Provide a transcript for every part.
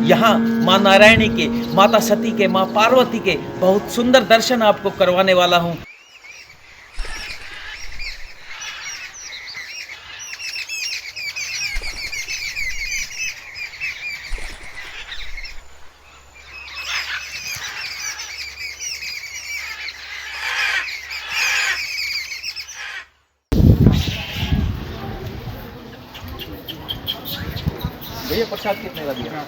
यहाँ माँ नारायणी के, माता सती के, माँ पार्वती के बहुत सुंदर दर्शन आपको करवाने वाला हूँ। भैया प्रसाद कितने का दिया?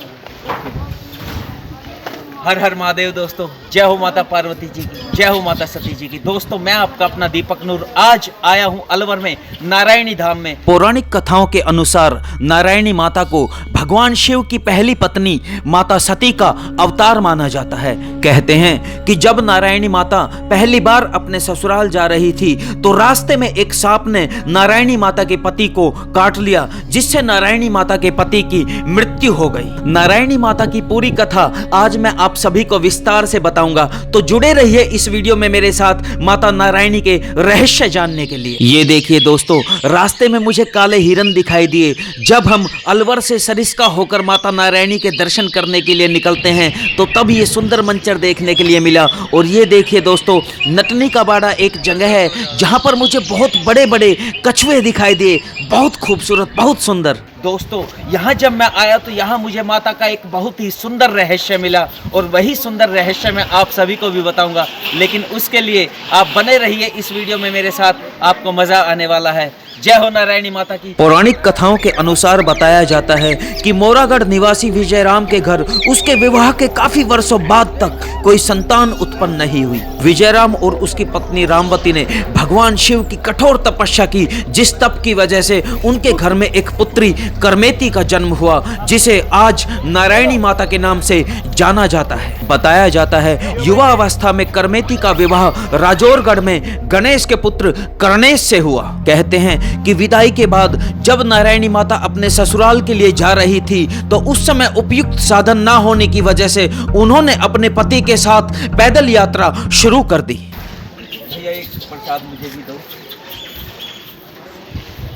हर हर महादेव दोस्तों, जय हो माता पार्वती जी की, जय हो माता सती जी की। दोस्तों मैं आपका अपना दीपक नूर आज आया हूं अलवर में नारायणी धाम में। पौराणिक कथाओं के अनुसार नारायणी माता को भगवान शिव की पहली पत्नी माता सती का अवतार माना जाता है। कहते हैं कि जब नारायणी माता पहली बार अपने ससुराल जा रही थी तो रास्ते में एक सांप ने नारायणी माता के पति को काट लिया, जिससे नारायणी माता के पति की मृत्यु हो गई। नारायणी माता की पूरी कथा आज मैं आप सभी को विस्तार से बताऊंगा, तो जुड़े रहिए इस वीडियो में मेरे साथ माता नारायणी के रहस्य जानने के लिए। ये देखिए दोस्तों, रास्ते में मुझे काले हिरन दिखाई दिए। जब हम अलवर से सरिस्का होकर माता नारायणी के दर्शन करने के लिए निकलते हैं तो तब ये सुंदर मंचर देखने के लिए मिला। और ये देखिए दोस्तों, नटनी का बाड़ा एक जगह है जहां पर मुझे बहुत बड़े बड़े कछुए दिखाई दिए, बहुत खूबसूरत, बहुत सुंदर। दोस्तों यहाँ जब मैं आया तो यहाँ मुझे माता का एक बहुत ही सुंदर रहस्य मिला और वही सुंदर रहस्य मैं आप सभी को भी बताऊंगा, लेकिन उसके लिए आप बने रहिए इस वीडियो में मेरे साथ, आपको मजा आने वाला है। जय हो नारायणी माता की। पौराणिक कथाओं के अनुसार बताया जाता है कि मोरागढ़ निवासी विजयराम के घर उसके विवाह के काफी वर्षों बाद तक कोई संतान उत्पन्न नहीं हुई। विजयराम और उसकी पत्नी रामवती ने भगवान शिव की कठोर तपस्या की, जिस तप की वजह से उनके घर में एक पुत्री करमेती का जन्म हुआ, जिसे आज नारायणी माता के नाम से जाना जाता है। बताया जाता है युवा अवस्था में करमेती का विवाह राजौरगढ़ में गणेश के पुत्र कर्णेश से हुआ। कहते हैं कि विदाई के बाद जब नारायणी माता अपने ससुराल के लिए जा रही थी तो उस समय उपयुक्त साधन ना होने की वजह से उन्होंने अपने पति के साथ पैदल यात्रा शुरू कर दी। भैया एक प्रसाद मुझे भी दो।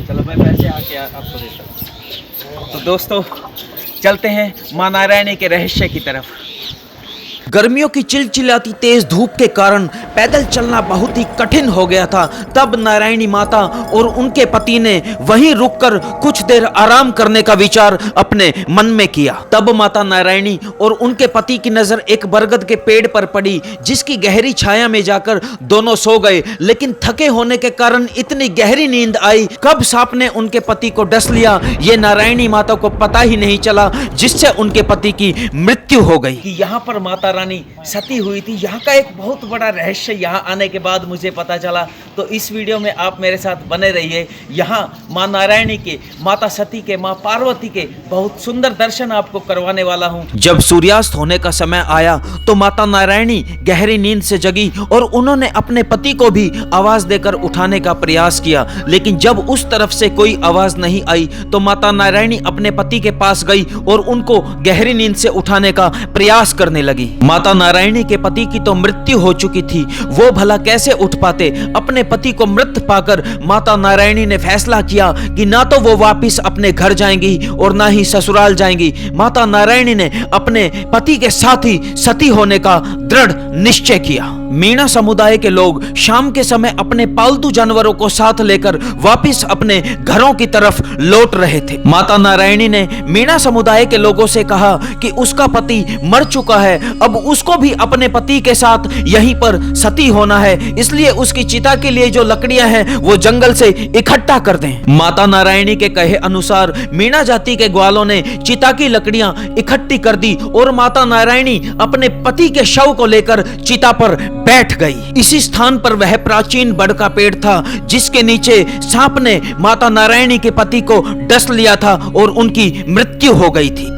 चलो मैं पैसे आके आपको देता हूँ। तो दोस्तों चलते हैं मां नारायणी के रहस्य की तरफ। गर्मियों की चिलचिलाती तेज धूप के कारण पैदल चलना बहुत ही कठिन हो गया था। तब नारायणी माता और उनके पति ने वहीं रुककर कुछ देर आराम करने का विचार अपने मन में किया। तब माता नारायणी और उनके पति की नजर एक बरगद के पेड़ पर पड़ी, जिसकी गहरी छाया में जाकर दोनों सो गए। लेकिन थके होने के कारण इतनी गहरी नींद आई, कब सांप ने उनके पति को डस लिया ये नारायणी माता को पता ही नहीं चला, जिससे उनके पति की मृत्यु हो गई। कि यहाँ पर माता रानी सती हुई थी, यहाँ का एक बहुत बड़ा रहस्य यहाँ आने के बाद मुझे पता चला। तो इस वीडियो में आप मेरे साथ बने रहिए। यहाँ माँ नारायणी के, माता सती के, माँ पार्वती के बहुत सुंदर दर्शन आपको करवाने वाला हूँ। जब सूर्यास्त होने का समय आया तो माता नारायणी गहरी नींद से जगी और उन्होंने अपने पति को भी आवाज देकर उठाने का प्रयास किया, लेकिन जब उस तरफ से कोई आवाज नहीं आई तो माता नारायणी अपने पति के पास गई और उनको गहरी नींद से उठाने का प्रयास करने लगी। माता नारायणी के पति की तो मृत्यु हो चुकी थी, वो भला कैसे उठ पाते। अपने पति को मृत पाकर माता नारायणी ने फैसला किया कि ना तो वो वापस अपने घर जाएंगी और ना ही ससुराल जाएंगी। माता नारायणी ने अपने पति के साथ ही सती होने का दृढ़ निश्चय किया। मीणा समुदाय के लोग शाम के समय अपने पालतू जानवरों को साथ लेकर वापस अपने घरों की तरफ लौट रहे थे। माता नारायणी ने मीणा समुदाय के लोगों से कहा कि उसका पति मर चुका है, अब उसको भी अपने पति के साथ यहीं पर सती होना है, इसलिए उसकी चिता के लिए जो लकड़ियां हैं वो जंगल से इकट्ठा कर दें। माता नारायणी के कहे अनुसार मीणा जाति के ग्वालों ने चिता की लकड़ियां इकट्ठी कर दी और माता नारायणी अपने पति के शव को लेकर चिता पर बैठ गई। इसी स्थान पर वह प्राचीन बड़ का पेड़ था जिसके नीचे सांप ने माता नारायणी के पति को डस लिया था और उनकी मृत्यु हो गई थी।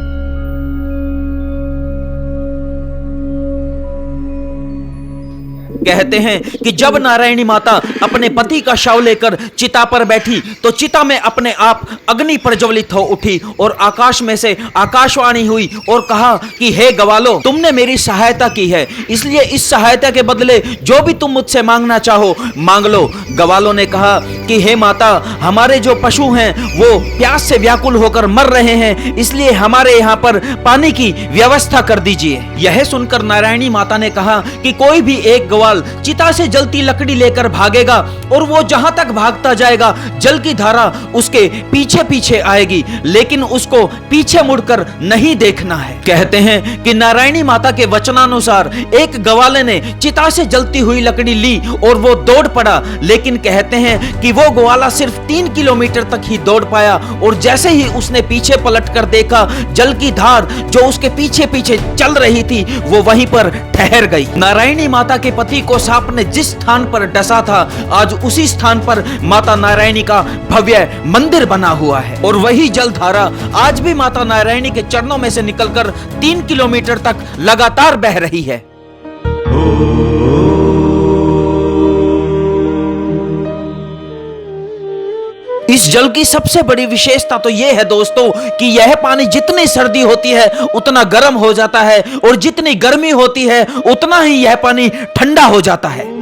कहते हैं कि जब नारायणी माता अपने पति का शव लेकर चिता पर बैठी तो चिता में अपने आप अग्नि प्रज्वलित हो उठी और आकाश में से आकाशवाणी हुई और कहा कि हे गवालो, तुमने मेरी सहायता की है, इसलिए इस सहायता के बदले जो भी तुम मुझसे मांगना चाहो मांग लो। गवालों ने कहा कि हे माता, हमारे जो पशु हैं वो प्यास से व्याकुल होकर मर रहे हैं, इसलिए हमारे यहाँ पर पानी की व्यवस्था कर दीजिए। यह सुनकर नारायणी माता ने कहा कि कोई भी एक ग्वाल चिता से जलती लकड़ी लेकर भागेगा और वो जहां तक भागता जाएगा जल की धारा उसके पीछे पीछे आएगी, लेकिन उसको पीछे मुड़कर नहीं देखना है। कहते हैं कि नारायणी माता के वचनानुसार एक ग्वाले ने चिता से जलती हुई लकड़ी ली और वो दौड़ पड़ा, लेकिन कहते हैं कि वो ग्वाला सिर्फ 3 किलोमीटर तक ही दौड़ पाया और जैसे ही उसने पीछे पलट कर देखा जल की धार जो उसके पीछे पीछे चल रही थी वो वहीं पर ठहर गई। नारायणी माता के पति को सांप ने जिस स्थान पर डसा था आज उसी स्थान पर माता नारायणी का भव्य मंदिर बना हुआ है और वही जल धारा आज भी माता नारायणी के चरणों में से निकलकर 3 किलोमीटर तक लगातार बह रही है। इस जल की सबसे बड़ी विशेषता तो यह है दोस्तों कि यह पानी जितनी सर्दी होती है उतना गर्म हो जाता है और जितनी गर्मी होती है उतना ही यह पानी ठंडा हो जाता है।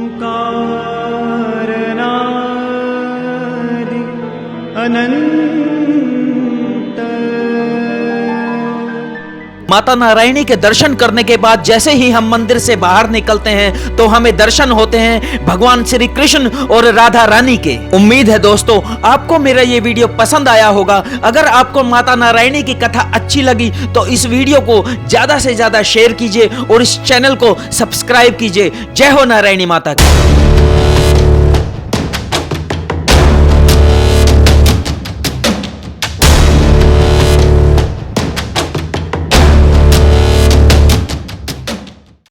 माता नारायणी के दर्शन करने के बाद जैसे ही हम मंदिर से बाहर निकलते हैं तो हमें दर्शन होते हैं भगवान श्री कृष्ण और राधा रानी के। उम्मीद है दोस्तों आपको मेरा ये वीडियो पसंद आया होगा। अगर आपको माता नारायणी की कथा अच्छी लगी तो इस वीडियो को ज्यादा से ज्यादा शेयर कीजिए और इस चैनल को सब्सक्राइब कीजिए। जय हो नारायणी माता की।